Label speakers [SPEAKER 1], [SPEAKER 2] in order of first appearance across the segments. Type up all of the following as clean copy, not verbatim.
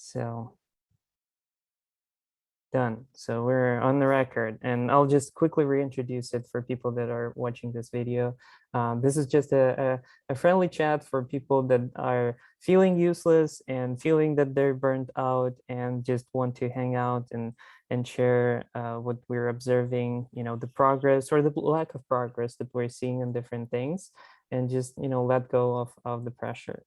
[SPEAKER 1] So done. So we're on the record, and I'll just quickly reintroduce it for people that are watching this video. This is just a friendly chat for people that are feeling useless and feeling that they're burnt out and just want to hang out and share what we're observing, the progress or the lack of progress that we're seeing in different things, and just, let go of the pressure.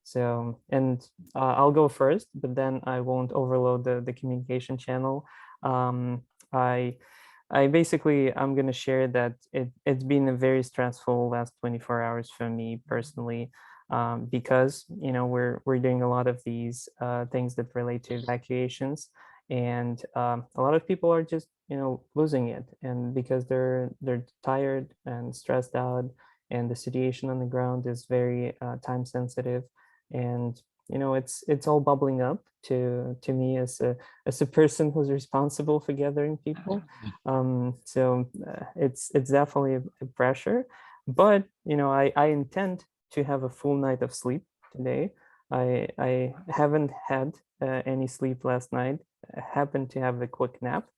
[SPEAKER 1] So, and I'll go first, but then I won't overload the communication channel. I basically, I'm going to share that it's been a very stressful last 24 hours for me personally, because, we're doing a lot of these things that relate to evacuations, and a lot of people are just, losing it, and because they're tired and stressed out, and the situation on the ground is very time sensitive. And it's all bubbling up to me as a person who's responsible for gathering people. So it's definitely a pressure, but I intend to have a full night of sleep today. I haven't had any sleep last night. I happened to have a quick nap,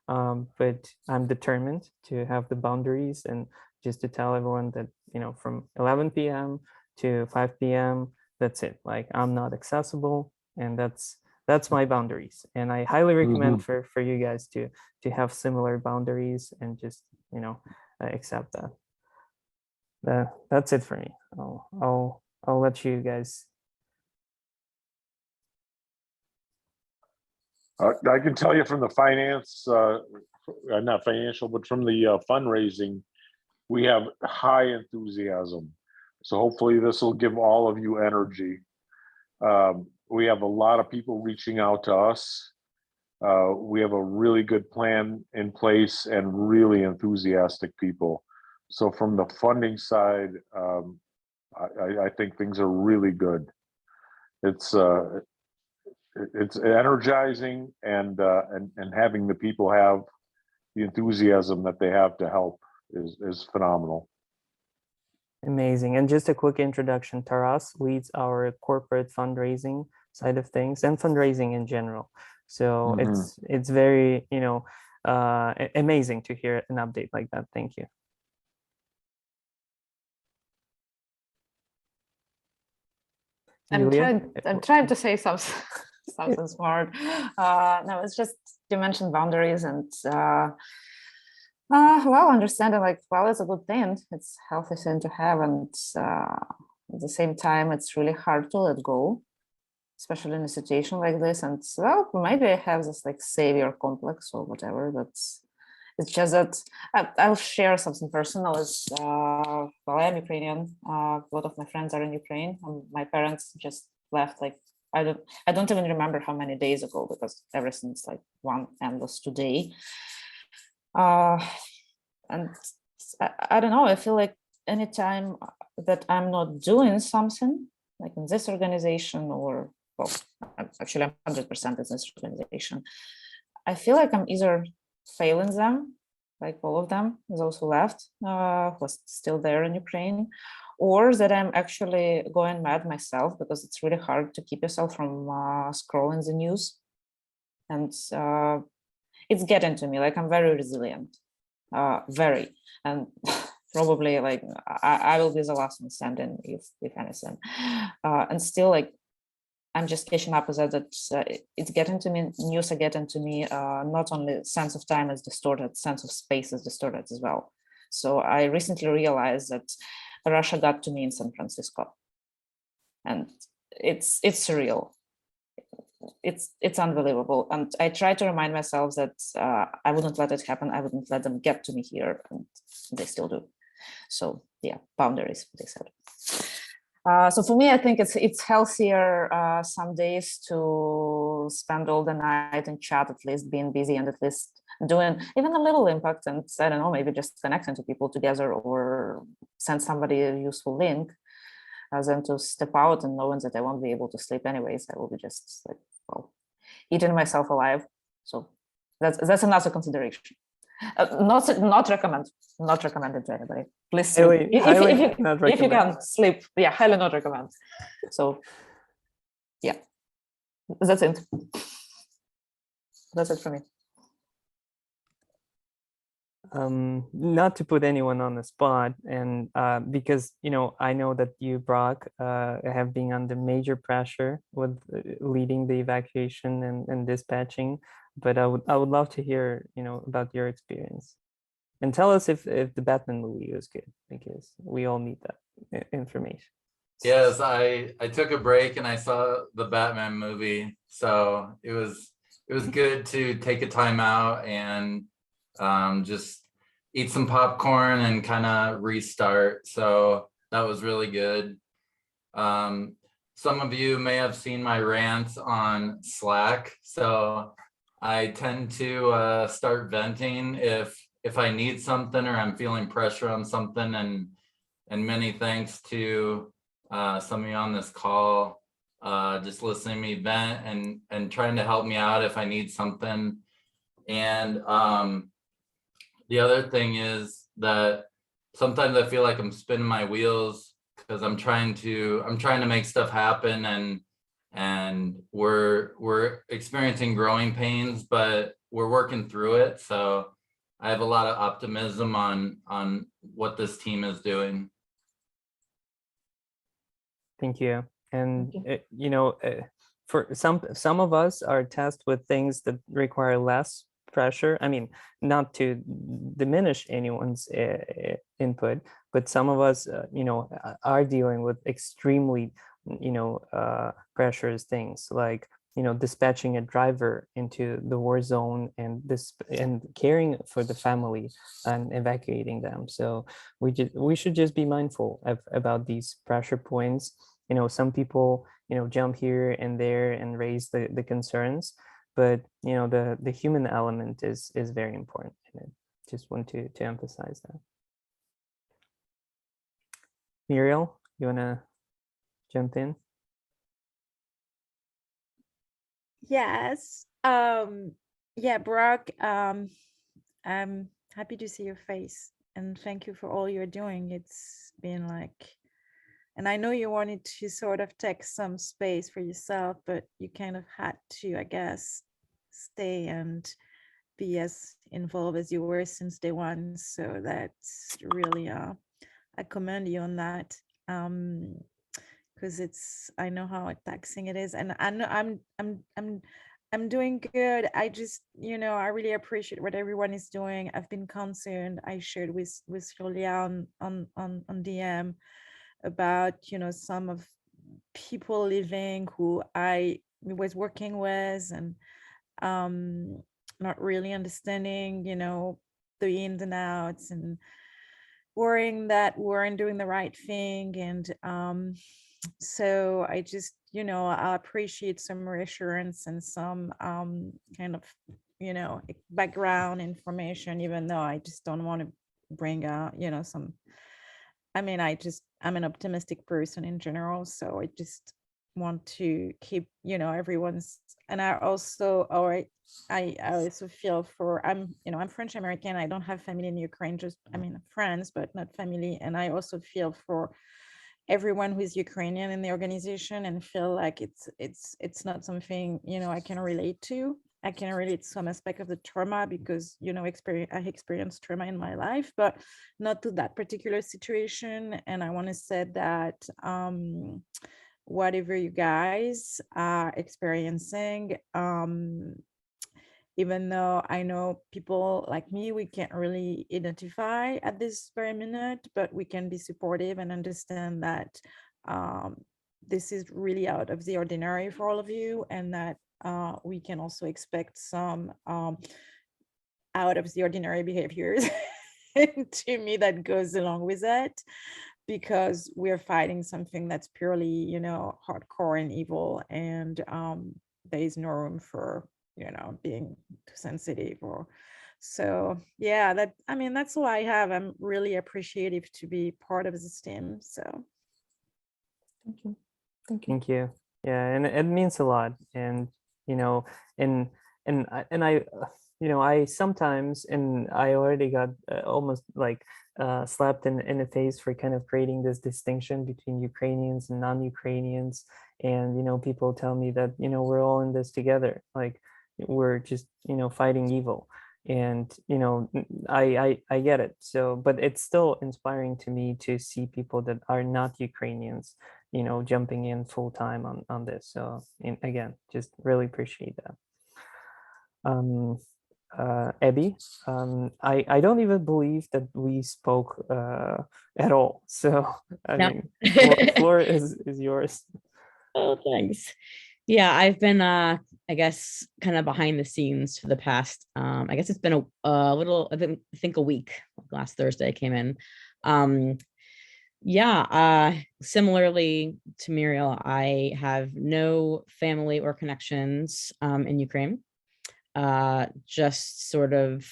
[SPEAKER 1] but I'm determined to have the boundaries, and just to tell everyone that from 11 p.m. to 5 p.m. that's it. Like, I'm not accessible, and that's my boundaries. And I highly recommend for you guys to have similar boundaries, and just accept that. That's it for me. I'll let you guys.
[SPEAKER 2] I can tell you from the finance, not financial, but from the fundraising, we have high enthusiasm. So hopefully this will give all of you energy. We have a lot of people reaching out to us. We have a really good plan in place and really enthusiastic people. So from the funding side, I think things are really good. It's energizing, and having the people have the enthusiasm that they have to help is phenomenal.
[SPEAKER 1] Amazing. And just a quick introduction, Taras leads our corporate fundraising side of things and fundraising in general. So it's very, amazing to hear an update like that. Thank you.
[SPEAKER 3] I'm trying to say something smart. No, it's just, you mentioned boundaries, and well, understanding it's a good thing. It's a healthy thing to have, and at the same time, it's really hard to let go, especially in a situation like this. And well, maybe I have this savior complex or whatever. It's just that I'll share something personal. Well, I'm Ukrainian. A lot of my friends are in Ukraine. My parents just left I don't even remember how many days ago, because everything's one endless today. And I don't know, I feel like anytime that I'm not doing something in this organization, or well, actually I'm 100% in this organization, I feel like I'm either failing them, all of them, those who left, who's still there in Ukraine, or that I'm actually going mad myself, because it's really hard to keep yourself from scrolling the news. And it's getting to me. I'm very resilient, very, and probably I will be the last one standing if anything. And still I'm just catching up with that. It's getting to me. News are getting to me. Not only sense of time is distorted, sense of space is distorted as well. So I recently realized that Russia got to me in San Francisco, and it's surreal. It's unbelievable, and I try to remind myself that I wouldn't let it happen. I wouldn't let them get to me here, and they still do. So yeah, boundaries, they said. So for me, I think it's healthier some days to spend all the night in chat, at least being busy, and at least doing even a little impact, and I don't know, maybe just connecting to people together, or send somebody a useful link, than to step out and knowing that I won't be able to sleep anyways. I will be just eating myself alive. So that's another consideration. Not recommended to anybody. Please sleep. If you can sleep, yeah, highly not recommend. So yeah. That's it. That's it for me.
[SPEAKER 1] Not to put anyone on the spot, and because I know that you, Brock, have been under major pressure with leading the evacuation and dispatching, but I would love to hear about your experience, and tell us if the Batman movie was good, because we all need that information.
[SPEAKER 4] Yes, I took a break and I saw the Batman movie, so it was good to take a time out and just eat some popcorn and kind of restart. So that was really good. Some of you may have seen my rants on Slack, so I tend to start venting if I need something or I'm feeling pressure on something, and many thanks to some of you on this call, just listening to me vent and trying to help me out if I need something. And the other thing is that sometimes I feel like I'm spinning my wheels because I'm trying to make stuff happen, and we're experiencing growing pains, but we're working through it. So I have a lot of optimism on what this team is doing.
[SPEAKER 1] Thank you. And
[SPEAKER 3] Thank you.
[SPEAKER 1] for some of us are tasked with things that require less pressure. I mean, not to diminish anyone's input, but some of us, are dealing with extremely, pressurous things, like dispatching a driver into the war zone and caring for the family and evacuating them. So we should just be mindful about these pressure points. Some people jump here and there and raise the concerns, but the human element is very important, and I just want to emphasize that. Muriel, you want to jump in?
[SPEAKER 5] Yes. Yeah, Brock, I'm happy to see your face, and thank you for all you're doing. It's been like, and I know you wanted to sort of take some space for yourself, but you kind of had to, I guess, stay and be as involved as you were since day one. So that's really, I commend you on that. Because I know how taxing it is, and I know I'm doing good. I just, I really appreciate what everyone is doing. I've been concerned. I shared with Julia on DM about, some of people living who I was working with, and not really understanding, the ins and outs, and worrying that we weren't doing the right thing. And so I just, I appreciate some reassurance and some kind of, background information, even though I just don't want to bring out, some, I mean, I'm an optimistic person in general, so I just want to keep, everyone's, and I also, I also feel for, I'm French American. I don't have family in Ukraine, just, friends, but not family. And I also feel for everyone who is Ukrainian in the organization, and feel like it's not something, I can relate to. I can relate to some aspect of the trauma because, I experienced trauma in my life, but not to that particular situation. And I want to say that whatever you guys are experiencing, even though I know people like me, we can't really identify at this very minute, but we can be supportive and understand that this is really out of the ordinary for all of you, and that we can also expect some out of the ordinary behaviors to me that goes along with it, because we're fighting something that's purely, hardcore and evil, and there is no room for, being too sensitive. Or so, yeah, that's all I have. I'm really appreciative to be part of this team. So
[SPEAKER 3] Thank you. Thank you.
[SPEAKER 1] Thank you. Yeah, and it means a lot. And and I I sometimes, and I already got almost like slapped in the face for kind of creating this distinction between Ukrainians and non-Ukrainians. and people tell me that we're all in this together, like we're just fighting evil. And I get it. So, but it's still inspiring to me to see people that are not Ukrainians jumping in full time on this. So, and again, just really appreciate that. Abby, I don't even believe that we spoke at all. So I
[SPEAKER 6] No.
[SPEAKER 1] mean, floor is yours.
[SPEAKER 6] Oh, thanks. Yeah, I've been I guess kind of behind the scenes for the past I guess it's been a little, I think a week. Last Thursday I came in. Yeah, similarly to Muriel, I have no family or connections in Ukraine. Just sort of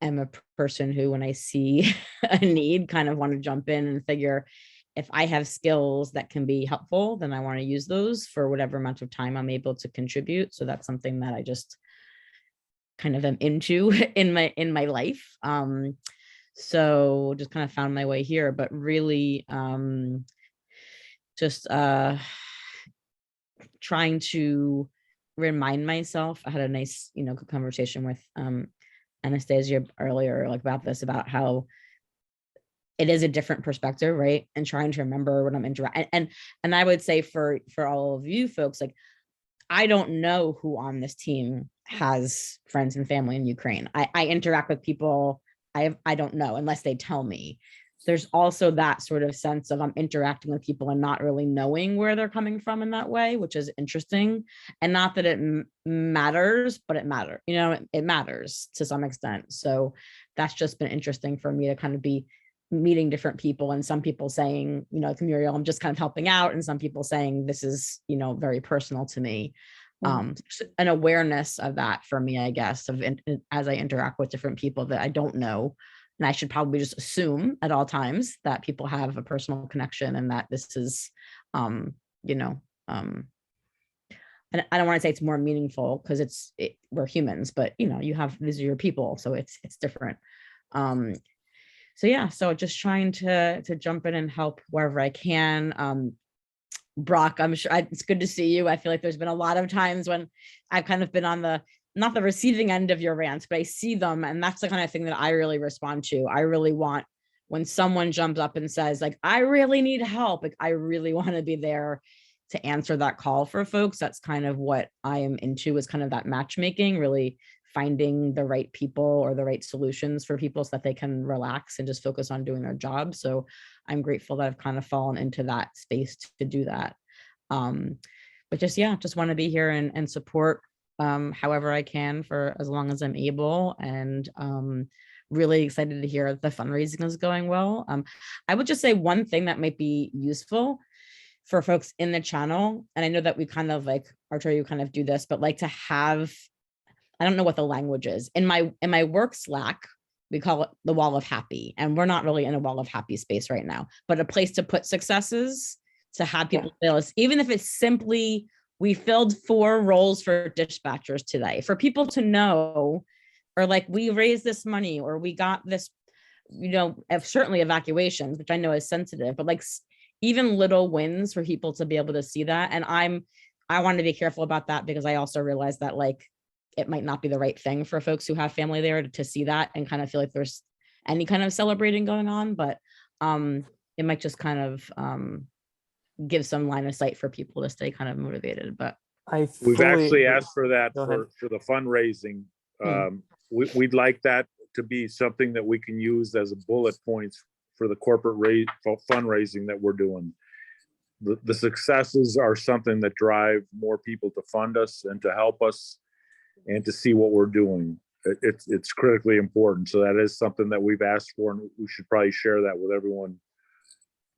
[SPEAKER 6] am a person who, when I see a need, kind of want to jump in and figure if I have skills that can be helpful, then I want to use those for whatever amount of time I'm able to contribute. So that's something that I just kind of am into in my life. So just kind of found my way here, but really just trying to remind myself. I had a nice, good conversation with Anastasia earlier, like about this, about how it is a different perspective, right? And trying to remember when I'm interacting. And I would say for all of you folks, like, I don't know who on this team has friends and family in Ukraine. I interact with people I don't know unless they tell me. There's also that sort of sense of I'm interacting with people and not really knowing where they're coming from in that way, which is interesting. And not that it matters, but it matters, it matters to some extent. So that's just been interesting for me to kind of be meeting different people, and some people saying, like Muriel, I'm just kind of helping out, and some people saying this is, very personal to me. An awareness of that for me, I guess, as I interact with different people that I don't know. And I should probably just assume at all times that people have a personal connection, and that this is, and I don't want to say it's more meaningful because we're humans, but these are your people, so it's different. So yeah, so just trying to jump in and help wherever I can. Brock, I'm sure it's good to see you. I feel like there's been a lot of times when I've kind of been on not the receiving end of your rants, but I see them, and that's the kind of thing that I really respond to. I really want, when someone jumps up and says, like, I really need help, like, I really want to be there to answer that call for folks. That's kind of what I am into, is kind of that matchmaking, really finding the right people or the right solutions for people so that they can relax and just focus on doing their job. So I'm grateful that I've kind of fallen into that space to do that. But just want to be here and support however I can for as long as I'm able. And really excited to hear the fundraising is going well. I would just say one thing that might be useful for folks in the channel, and I know that we kind of like, Archer, you kind of do this, but like to have, I don't know what the language is. In my work Slack, we call it the wall of happy. And we're not really in a wall of happy space right now, but a place to put successes, to have people feel, even if it's simply, we filled 4 roles for dispatchers today, for people to know, or like, we raised this money, or we got this, certainly evacuations, which I know is sensitive, but like even little wins for people to be able to see that. And I want to be careful about that, because I also realize that, like, it might not be the right thing for folks who have family there to see that and kind of feel like there's any kind of celebrating going on, but it might just kind of give some line of sight for people to stay kind of motivated. But
[SPEAKER 2] We've actually asked for that
[SPEAKER 1] Go ahead.
[SPEAKER 2] for the fundraising. We'd like that to be something that we can use as a bullet points for the corporate fundraising that we're doing. The successes are something that drive more people to fund us and to help us and to see what we're doing. It's critically important. So that is something that we've asked for, and we should probably share that with everyone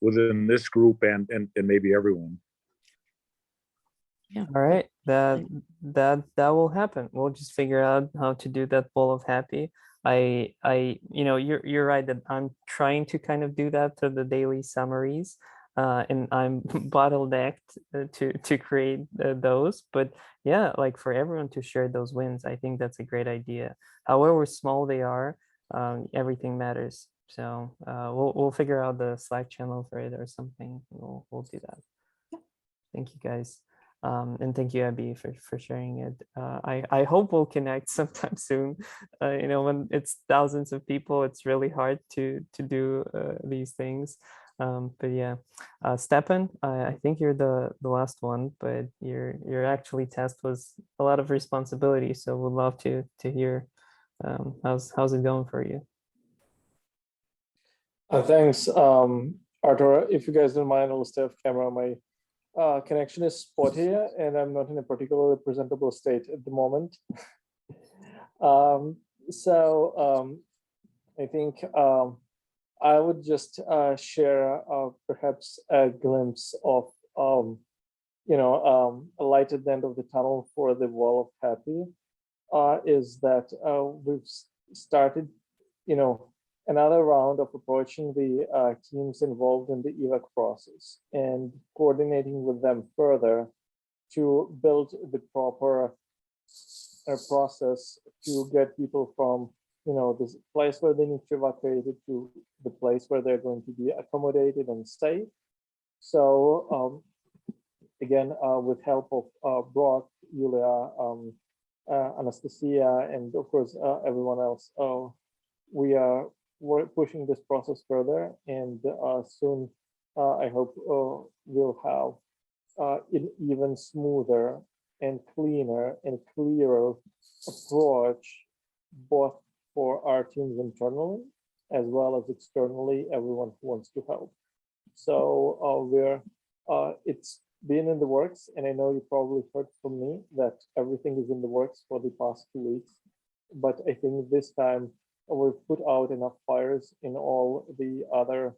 [SPEAKER 2] within this group and maybe everyone.
[SPEAKER 6] yeah.
[SPEAKER 1] All right, that will happen. We'll just figure out how to do that bowl of happy. You're right that I'm trying to kind of do that to the daily summaries, and I'm bottlenecked to create those. But yeah, like for everyone to share those wins, I think that's a great idea. However small they are, everything matters. So we'll figure out the Slack channel for it or something. We'll do that. Thank you guys. And thank you, Abby, for sharing it. I hope we'll connect sometime soon. You know, when it's thousands of people, it's really hard to do these things. But yeah, Stepan, I think you're the last one, but your actually test was a lot of responsibility. So we'd love to hear how's it going for you.
[SPEAKER 7] Thanks, Artur. If you guys don't mind, I'll stay off camera. My connection is spotty and I'm not in a particularly presentable state at the moment. I think I would just share perhaps a glimpse of a light at the end of the tunnel for the Wall of Happy is that we've started, another round of approaching the teams involved in the evac process and coordinating with them further to build the proper process to get people from this place where they need to evacuate to the place where they're going to be accommodated and safe. So again, with help of Brock, Yulia, Anastasia, and of course everyone else, we're pushing this process further, and soon I hope we'll have an even smoother and cleaner and clearer approach, both for our teams internally as well as externally, everyone who wants to help. So it's been in the works, and I know you probably heard from me that everything is in the works for the past 2 weeks, but I think this time we've put out enough fires in all the other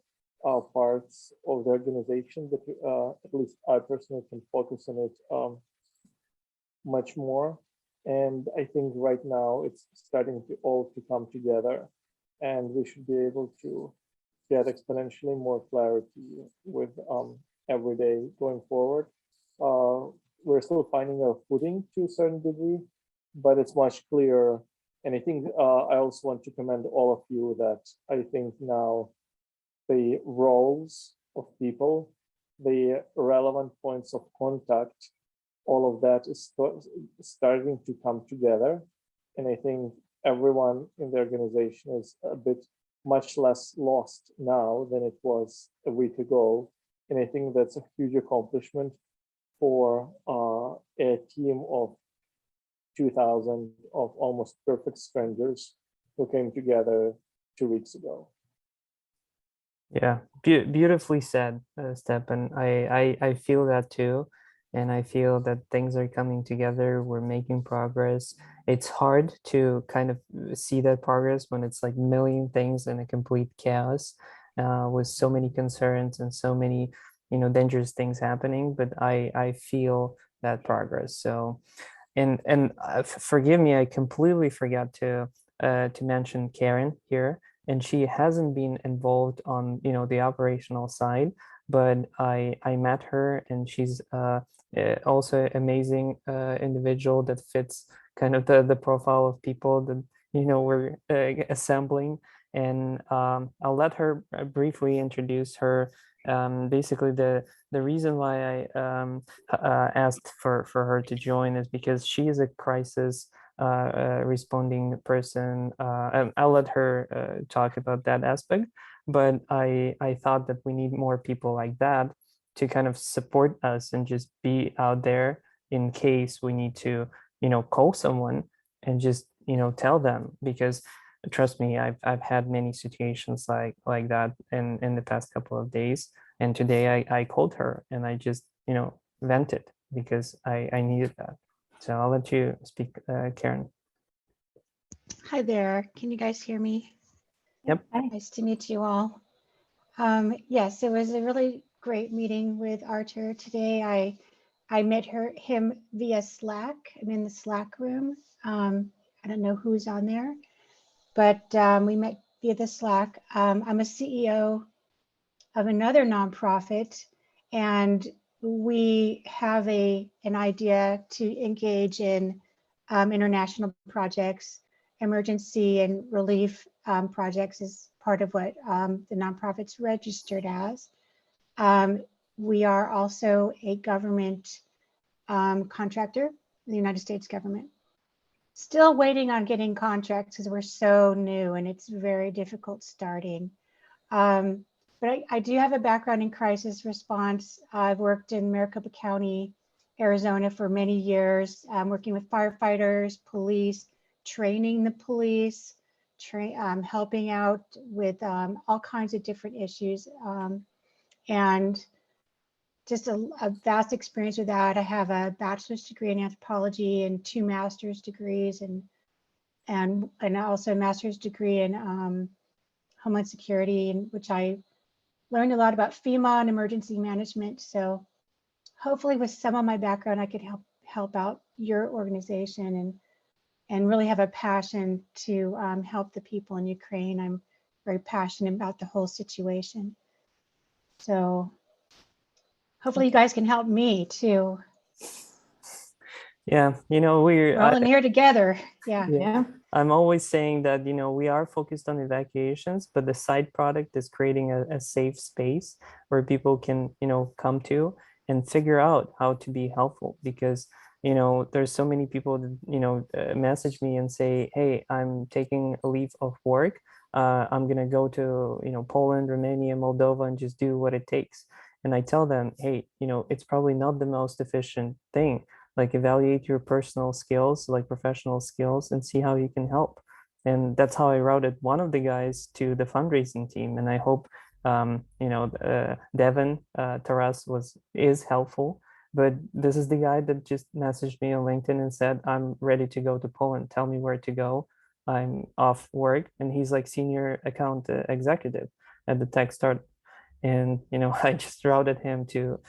[SPEAKER 7] parts of the organization that at least I personally can focus on it much more. And I think right now it's starting to all to come together, and we should be able to get exponentially more clarity with every day going forward. We're still finding our footing to a certain degree, but it's much clearer. And I think I also want to commend all of you that I think now the roles of people, the relevant points of contact, all of that is starting to come together. And I think everyone in the organization is a bit much less lost now than it was a week ago. And I think that's a huge accomplishment for a team of 2,000 of almost perfect strangers who came together 2 weeks ago.
[SPEAKER 1] Yeah, beautifully said, Stepan. I feel that too. And I feel that things are coming together. We're making progress. It's hard to kind of see that progress when it's like a million things in a complete chaos with so many concerns and so many, dangerous things happening. But I feel that progress. So, and forgive me, I completely forgot to mention Karen here, and she hasn't been involved on the operational side, but I met her, and she's also amazing individual that fits kind of the profile of people that we're assembling. And I'll let her briefly introduce her. Basically, the reason why I asked for her to join is because she is a crisis responding person. I'll let her talk about that aspect, but I thought that we need more people like that to kind of support us and just be out there in case we need to call someone and just tell them, because trust me, I've had many situations like that in the past couple of days, and today I called her and I just vented because I needed that. So I'll let you speak, Karen.
[SPEAKER 8] Hi there. Can you guys hear me?
[SPEAKER 1] Yep.
[SPEAKER 8] Nice to meet you all. Yes, it was a really great meeting with Artur today. I met him via Slack. I'm in the Slack room. I don't know who's on there, but we met via the Slack. I'm a CEO of another nonprofit, and we have an idea to engage in international projects, emergency and relief projects is part of what the nonprofit's registered as. we are also a government contractor, the United States government. Still waiting on getting contracts because we're so new and it's very difficult starting. But I do have a background in crisis response. I've worked in Maricopa County, Arizona for many years, working with firefighters, police, training the police, helping out with all kinds of different issues. And just a vast experience with that. I have a bachelor's degree in anthropology and 2 master's degrees and also a master's degree in Homeland Security, in which I learned a lot about FEMA and emergency management. So hopefully with some of my background, I could help out your organization and really have a passion to help the people in Ukraine. I'm very passionate about the whole situation. So hopefully you guys can help me too.
[SPEAKER 1] Yeah, you know,
[SPEAKER 8] We're all in here together. Yeah.
[SPEAKER 1] Yeah. I'm always saying that, you know, we are focused on evacuations, but the side product is creating a safe space where people can, you know, come to and figure out how to be helpful, because, you know, there's so many people that, you know, message me and say, hey, I'm taking a leave of work. I'm going to go to, you know, Poland, Romania, Moldova, and just do what it takes. And I tell them, hey, you know, it's probably not the most efficient thing. Like, evaluate your personal skills, like professional skills, and see how you can help. And that's how I routed one of the guys to the fundraising team. And I hope, you know, Devin Taras is helpful. But this is the guy that just messaged me on LinkedIn and said, I'm ready to go to Poland. Tell me where to go. I'm off work. And he's like senior account executive at the tech startup. And, you know, I just routed him to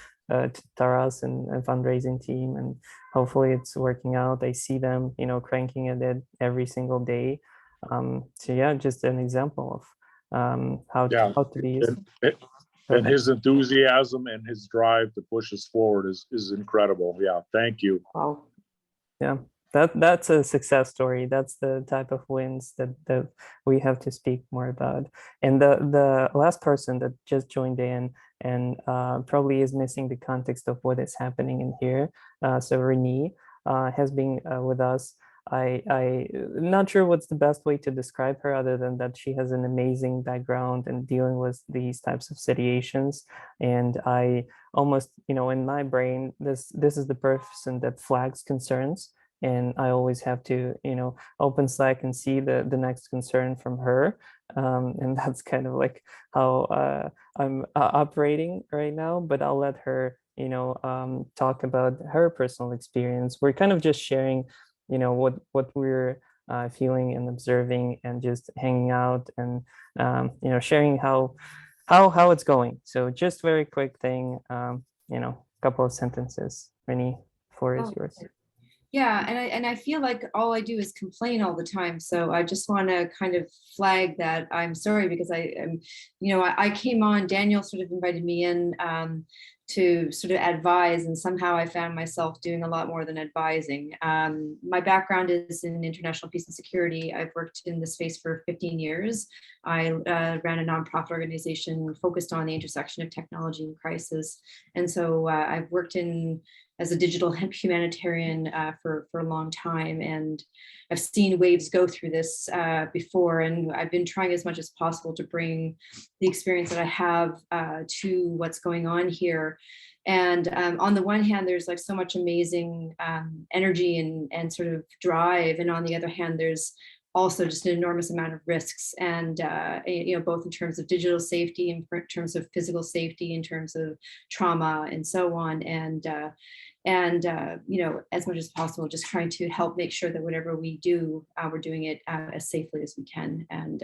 [SPEAKER 1] Taras and fundraising team, and hopefully it's working out. I see them, you know, cranking at it every single day. So yeah, just an example of how to be useful.
[SPEAKER 2] And his enthusiasm and his drive to push us forward is incredible. Yeah, thank you.
[SPEAKER 3] Wow.
[SPEAKER 1] Yeah, that's a success story. That's the type of wins that we have to speak more about. And the last person that just joined in and probably is missing the context of what is happening in here. So Renee has been with us. I'm not sure what's the best way to describe her, other than that she has an amazing background in dealing with these types of situations. And I almost, you know, in my brain, this is the person that flags concerns. And I always have to, you know, open Slack and see the next concern from her. And that's kind of like how I'm operating right now, but I'll let her, you know, talk about her personal experience. We're kind of just sharing, you know, what we're feeling and observing, and just hanging out and, you know, sharing how it's going. So just very quick thing, you know, a couple of sentences. Renee, floor is yours.
[SPEAKER 9] Yeah, and I feel like all I do is complain all the time. So I just want to kind of flag that I'm sorry, because I am, you know, I came on, Daniel sort of invited me in to sort of advise, and somehow I found myself doing a lot more than advising. My background is in international peace and security. I've worked in the space for 15 years. I ran a nonprofit organization focused on the intersection of technology and crisis. And so I've worked as a digital humanitarian for a long time, and I've seen waves go through this before, and I've been trying as much as possible to bring the experience that I have to what's going on here. And on the one hand, there's like so much amazing energy and sort of drive, and on the other hand, there's also just an enormous amount of risks, and you know, both in terms of digital safety, in terms of physical safety, in terms of trauma, and so on. And you know, as much as possible, just trying to help make sure that whatever we do, we're doing it as safely as we can. And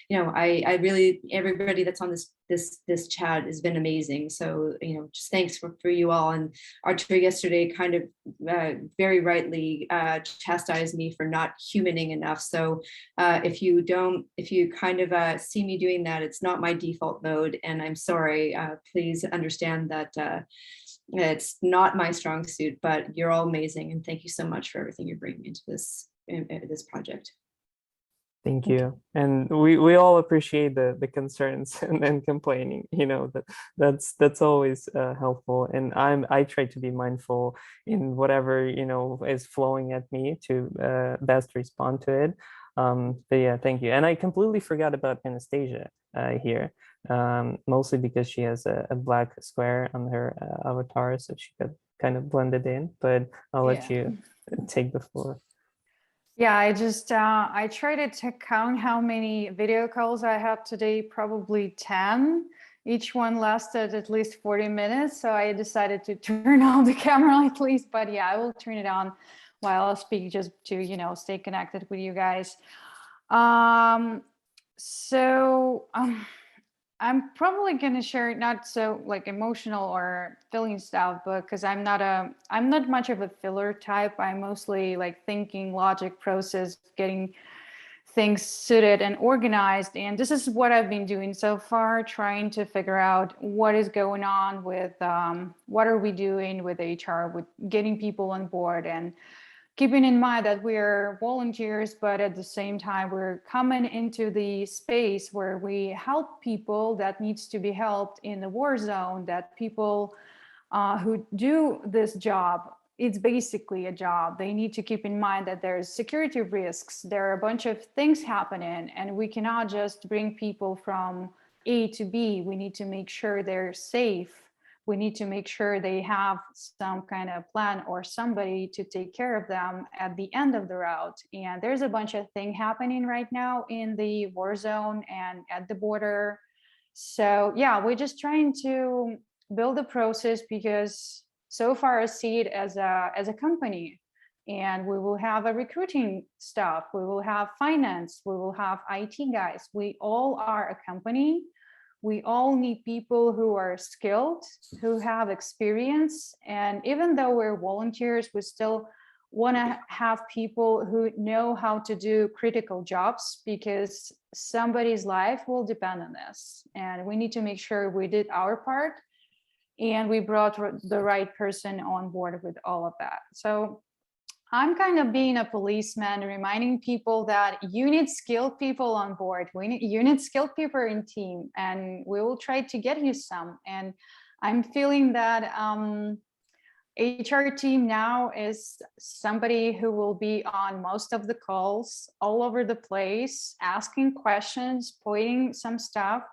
[SPEAKER 9] you know, I really, everybody that's on this chat has been amazing. So, you know, just thanks for you all. And Artur yesterday kind of very rightly chastised me for not humaning enough. So if you kind of see me doing that, it's not my default mode, and I'm sorry. Please understand that it's not my strong suit, but you're all amazing, and thank you so much for everything you're bringing into this project.
[SPEAKER 1] Thank
[SPEAKER 3] Thank
[SPEAKER 1] you. And we all appreciate the concerns and complaining, you know, that's always helpful. And I try to be mindful in whatever, you know, is flowing at me to best respond to it. But yeah, thank you. And I completely forgot about Anastasia here, mostly because she has a black square on her avatar, so she got kind of blended in, but I'll let you take the floor.
[SPEAKER 10] Yeah, I tried to count how many video calls I had today, probably 10. Each one lasted at least 40 minutes. So I decided to turn off the camera at least, but yeah, I will turn it on while I speak just to, you know, stay connected with you guys. So I'm probably gonna share not so like emotional or feeling stuff, but because I'm not much of a filler type. I'm mostly like thinking, logic, process, getting things suited and organized. And this is what I've been doing so far, trying to figure out what is going on with what are we doing with HR, with getting people on board, and keeping in mind that we're volunteers, but at the same time, we're coming into the space where we help people that needs to be helped in the war zone, that people who do this job, it's basically a job. They need to keep in mind that there's security risks. There are a bunch of things happening, and we cannot just bring people from A to B. We need to make sure they're safe. We need to make sure they have some kind of plan or somebody to take care of them at the end of the route. And there's a bunch of things happening right now in the war zone and at the border. So yeah, we're just trying to build a process, because so far I see it as a company, and we will have a recruiting staff, we will have finance, we will have IT guys. We all are a company. We all need people who are skilled, who have experience. And even though we're volunteers, we still want to have people who know how to do critical jobs, because somebody's life will depend on this. And we need to make sure we did our part and we brought the right person on board with all of that. So I'm kind of being a policeman, reminding people that you need skilled people on board. You need skilled people in team, and we will try to get you some. And I'm feeling that HR team now is somebody who will be on most of the calls all over the place, asking questions, pointing some stuff.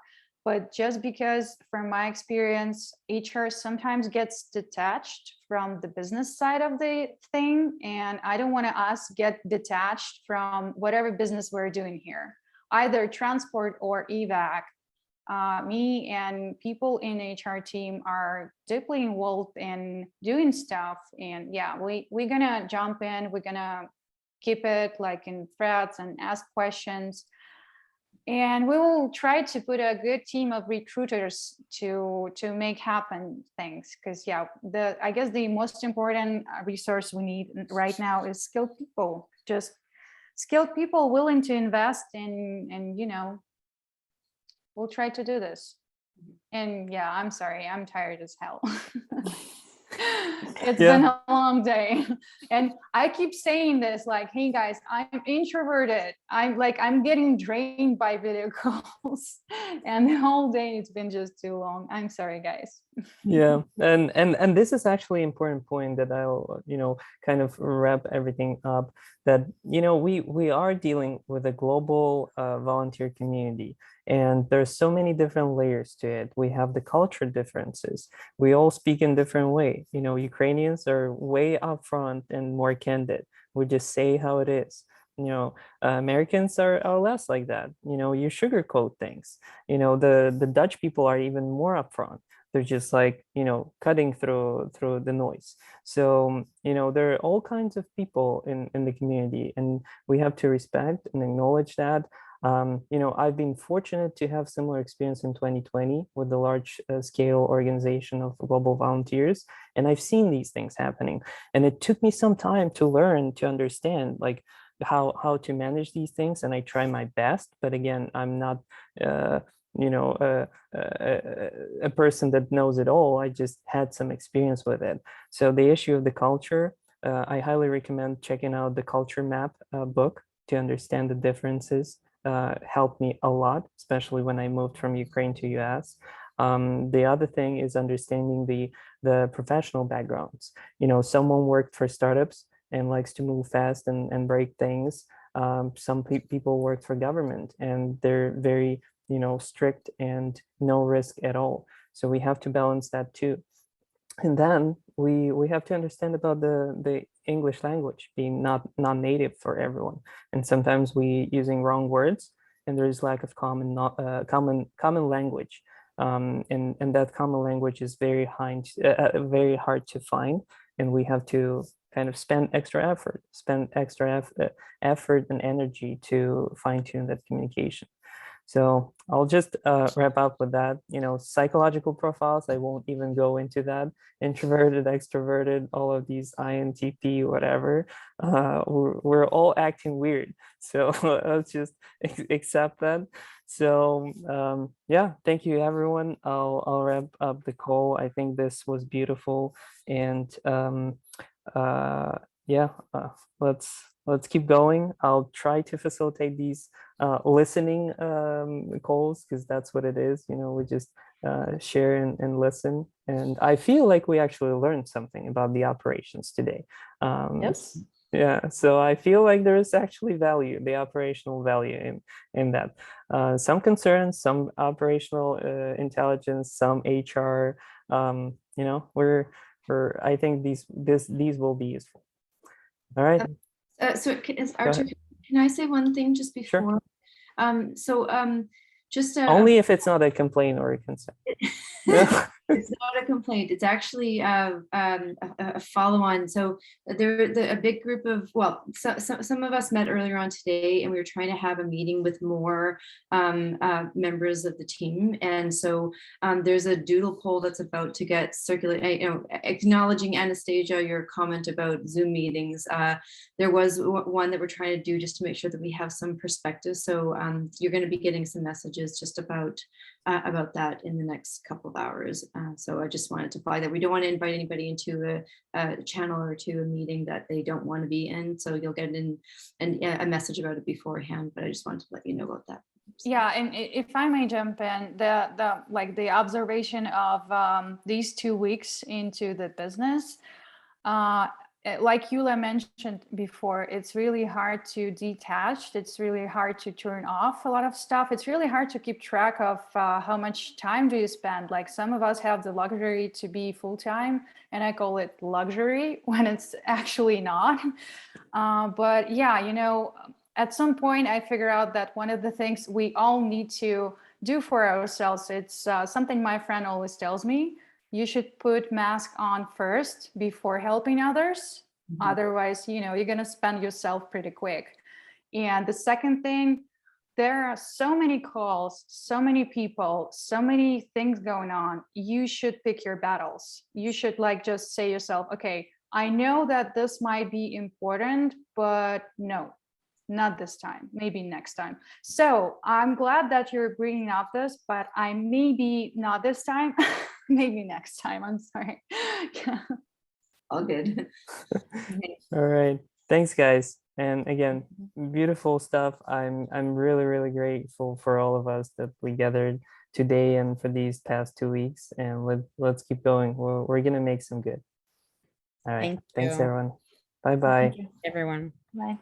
[SPEAKER 10] But just because, from my experience, HR sometimes gets detached from the business side of the thing. And I don't want us get detached from whatever business we're doing here, either transport or evac. Me and people in HR team are deeply involved in doing stuff. And yeah, we're gonna jump in, we're gonna keep it like in threads and ask questions. And we will try to put a good team of recruiters to make happen things. Because yeah, I guess the most important resource we need right now is skilled people. Just skilled people willing to invest in, and you know, we'll try to do this. And yeah, I'm sorry, I'm tired as hell. It's been a long day. And I keep saying this, like, hey guys, I'm introverted. I'm getting drained by video calls. And the whole day it's been just too long. I'm sorry, guys.
[SPEAKER 1] Yeah, and this is actually an important point that I'll, you know, kind of wrap everything up, that, you know, we are dealing with a global volunteer community, and there's so many different layers to it. We have the culture differences. We all speak in different way. You know, Ukrainians are way upfront and more candid. We just say how it is. You know, Americans are less like that. You know, you sugarcoat things. You know, the Dutch people are even more upfront. They're just like, you know, cutting through the noise. So, you know, there are all kinds of people in the community, and we have to respect and acknowledge that. You know, I've been fortunate to have similar experience in 2020 with the large scale organization of global volunteers. And I've seen these things happening. And it took me some time to learn, to understand like how to manage these things. And I try my best, but again, I'm not, you know, a person that knows it all. I just had some experience with it. So the issue of the culture, I highly recommend checking out the Culture Map book to understand the differences helped me a lot, especially when I moved from Ukraine to US. The other thing is understanding the professional backgrounds. You know, someone worked for startups and likes to move fast and break things. Some people work for government and they're very, you know, strict and no risk at all. So we have to balance that too. And then we have to understand about the English language being not native for everyone, and sometimes we using wrong words, and there is lack of common language, and that common language is very hard to find, and we have to kind of spend extra effort and energy to fine tune that communication. So I'll just wrap up with that. You know, psychological profiles, I won't even go into that. Introverted, extroverted, all of these INTP, whatever. We're all acting weird. So let's just accept that. So yeah, thank you everyone. I'll wrap up the call. I think this was beautiful. And yeah, let's keep going. I'll try to facilitate these listening calls, because that's what it is. You know, we just share and listen. And I feel like we actually learned something about the operations today.
[SPEAKER 3] Yes.
[SPEAKER 1] Yeah, so I feel like there is actually value, the operational value in that. Some concerns, some operational intelligence, some HR. You know, I think these will be useful. All right.
[SPEAKER 9] So Artur, can I say one thing just before?
[SPEAKER 1] Sure.
[SPEAKER 9] Just
[SPEAKER 1] only if it's not a complaint or a concern.
[SPEAKER 9] It's not a complaint. It's actually a follow-on. So a big group of, well, some of us met earlier on today, and we were trying to have a meeting with more members of the team. And so there's a doodle poll that's about to get circulated. You know, acknowledging Anastasia, your comment about Zoom meetings. There was one that we're trying to do just to make sure that we have some perspective. So you're going to be getting some messages just about that in the next couple of hours. So I just wanted to flag that we don't want to invite anybody into a channel or to a meeting that they don't want to be in. So you'll get a message about it beforehand, but I just wanted to let you know about that.
[SPEAKER 10] Yeah, and if I may jump in, the observation of these 2 weeks into the business, like Yulia mentioned before, it's really hard to detach. It's really hard to turn off a lot of stuff. It's really hard to keep track of how much time do you spend. Like, some of us have the luxury to be full-time, and I call it luxury when it's actually not. But yeah, you know, at some point I figure out that one of the things we all need to do for ourselves, it's something my friend always tells me: you should put mask on first before helping others. Mm-hmm. Otherwise, you know, you're going to spend yourself pretty quick. And the second thing, there are so many calls, so many people, so many things going on. You should pick your battles. You should just say yourself, okay, I know that this might be important, but no, not this time, maybe next time. So I'm glad that you're bringing up this, but I maybe not this time, maybe next time. I'm sorry.
[SPEAKER 9] All good.
[SPEAKER 1] All right. Thanks, guys. And again, beautiful stuff. I'm really, really grateful for all of us that we gathered today and for these past 2 weeks. And let's keep going. We're gonna make some good. All right. Thanks, everyone. Bye-bye.
[SPEAKER 6] Everyone.
[SPEAKER 10] Bye.